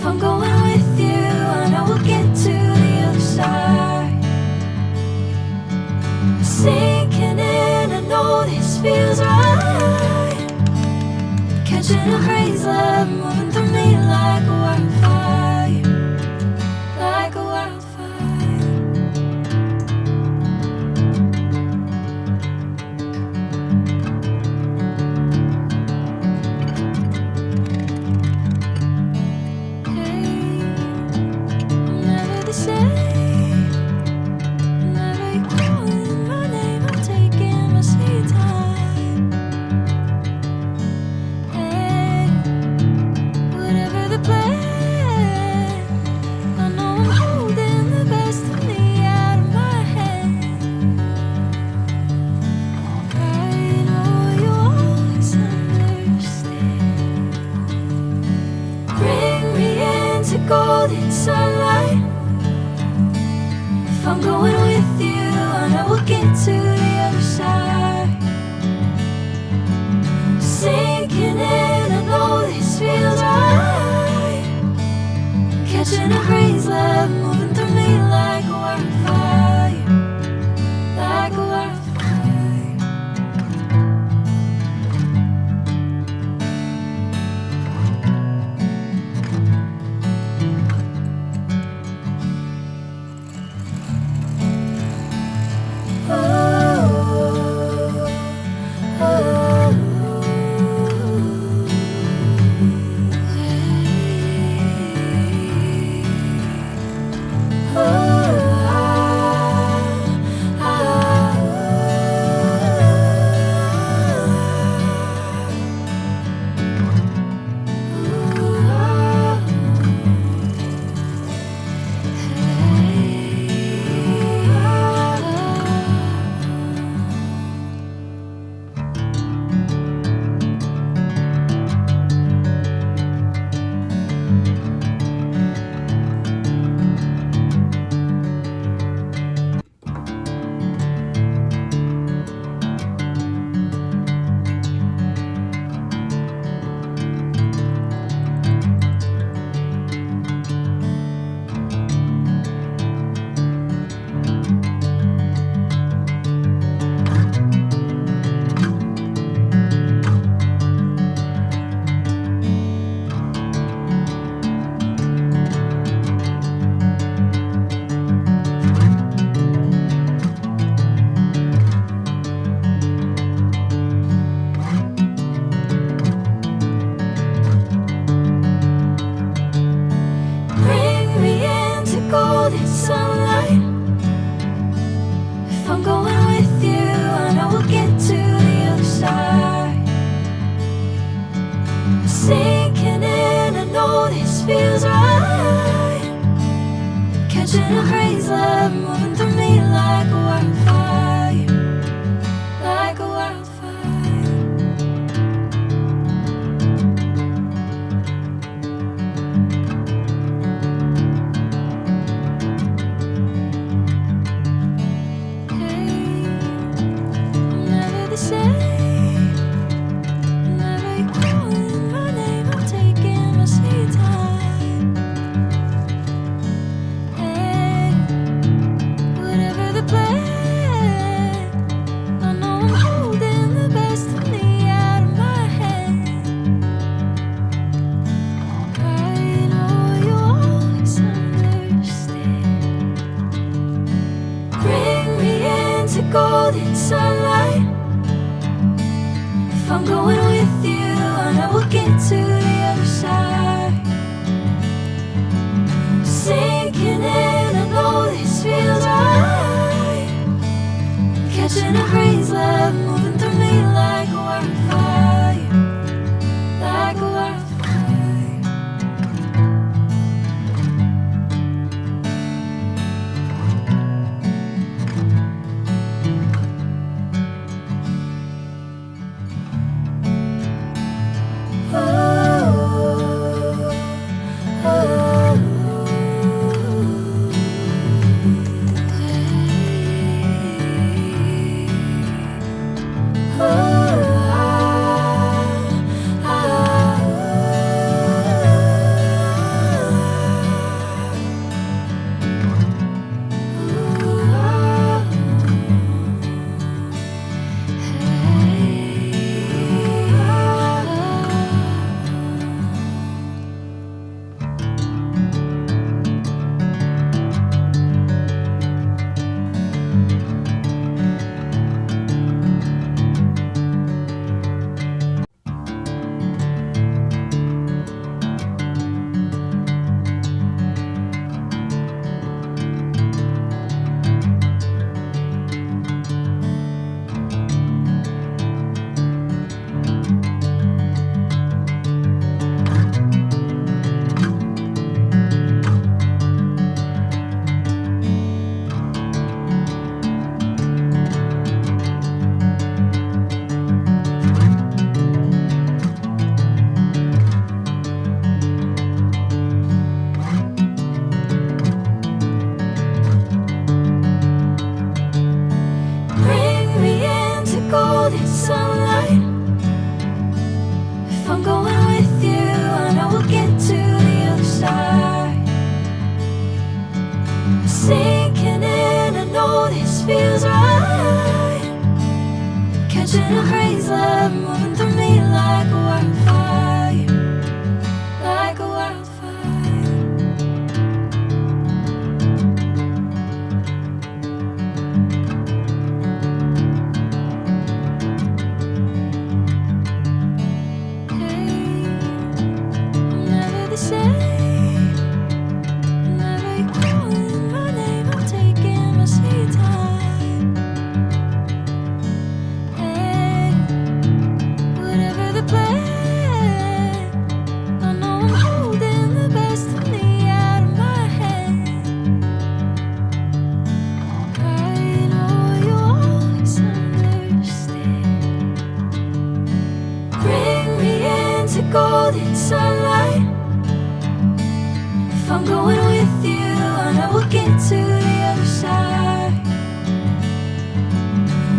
If I'm going with you, I know we'll get to the other side. Sinking in, I know this feels right. Catching a crazy love, moving through me like a wildfire, like a wildfire. Golden sunlight. If I'm going with you, I know we'll get to the other side. Sinking in, I know this feels right. Catching a crazy love, moving through me like a wildfire, like a wildfire. Golden sunlight. If I'm going with you, I know we'll get to the other side. Sinking in, I know this feels right. Catching a crazy love, moving through me like a wildfire, like a wildfire. Golden sunlight. If I'm going with you, I know we'll get to the other side. Sinking in, I know this feels right. Catching a crazy love, moving through me like a wildfire, like a wildfire. feels right. Catching a breeze, love moving through me like a wildfire, like a wildfire. Hey, I'm never the same. Whenever you're calling my name, I'm taking my sweet time. Hey, whatever the plan, I know I'm holding the best of me out of my head. I know you always understand. Bring me into golden sunlight. If I'm going with you, I know we'll get to the other side.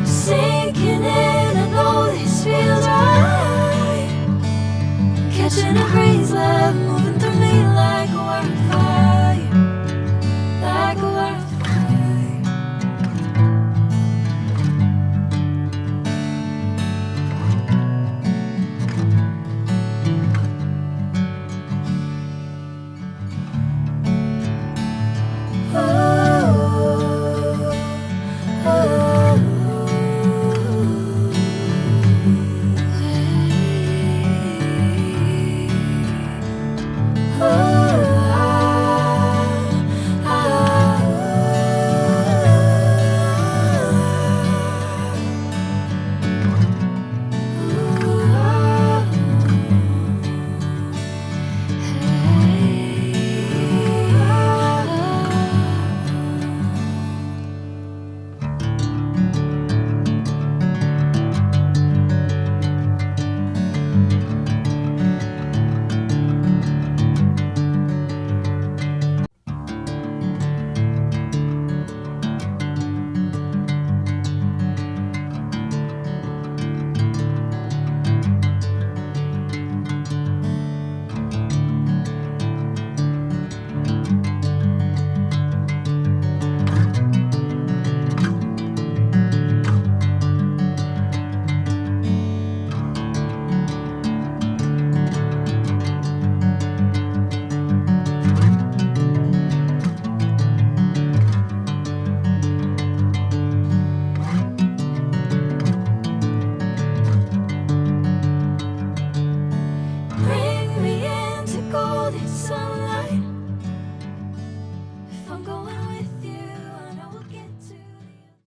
Sinking in, I know this feels right. Catching a breeze, love moving through me like a wildfire, like a wildfire. Bring me into golden sunlight. If I'm going